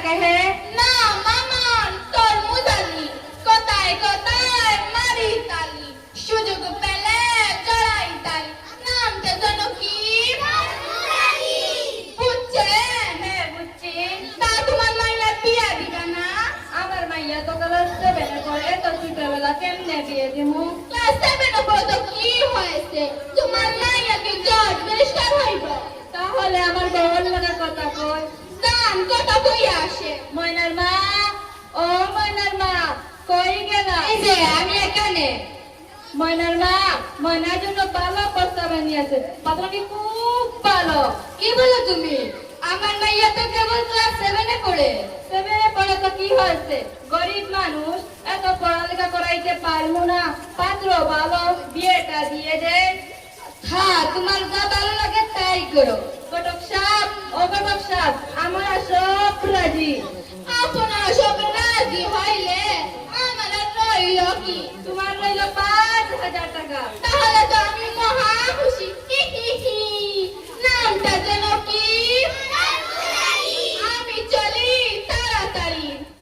ডাকে হে? না মামা, তরমুজ আনি, কোথায় কোথায় মারি তালি, সুযোগ পেলে জড়াই তালি, নামটা যেন কি? বুঝছেন? হ্যাঁ বুঝছি। তা তোমার মাইয়ার বিয়া দিবা না? আমার মাইয়া তো ক্লাস 7 এ পড়ে, তো ছোটবেলা কেমনে বিয়ে দিমু? ক্লাস 7 এ পড়ে তো কি হয়েছে? তোমার মাইয়া কি জজ ব্যারিস্টার হইব? তাহলে আমার বউর লগে কথা কই। জান কথা কইয়া আসে। ময়নার মা, ও ময়নার মা, কই গেলা? এই যে আমি এখানে। ময়নার মা, ময়নার জন্য ভালো প্রস্তাব নিয়েছে, পাত্রটি খুব ভালো। কি বলো তুমি? আমার মাইয়া তো কেবল ক্লাস 7 এ পড়ে। 7 এ পড়ে তো কি হয়েছে? গরিব মানুষ, এত পড়ালেখা করাইতে পারবো না, পাত্র ভালো, বিয়েটা দিয়ে দে। হ্যাঁ, তোমার যা ভালো লাগে তাই করো। ঘটক সাহেব, ও ঘটক সাহেব, আমরা সব রাজি। আপনারা সব রাজি হইলে আমার আর রইল কি? তোমার রইল 5,000 টাকা। তাহলে তো আমি মহা খুশি।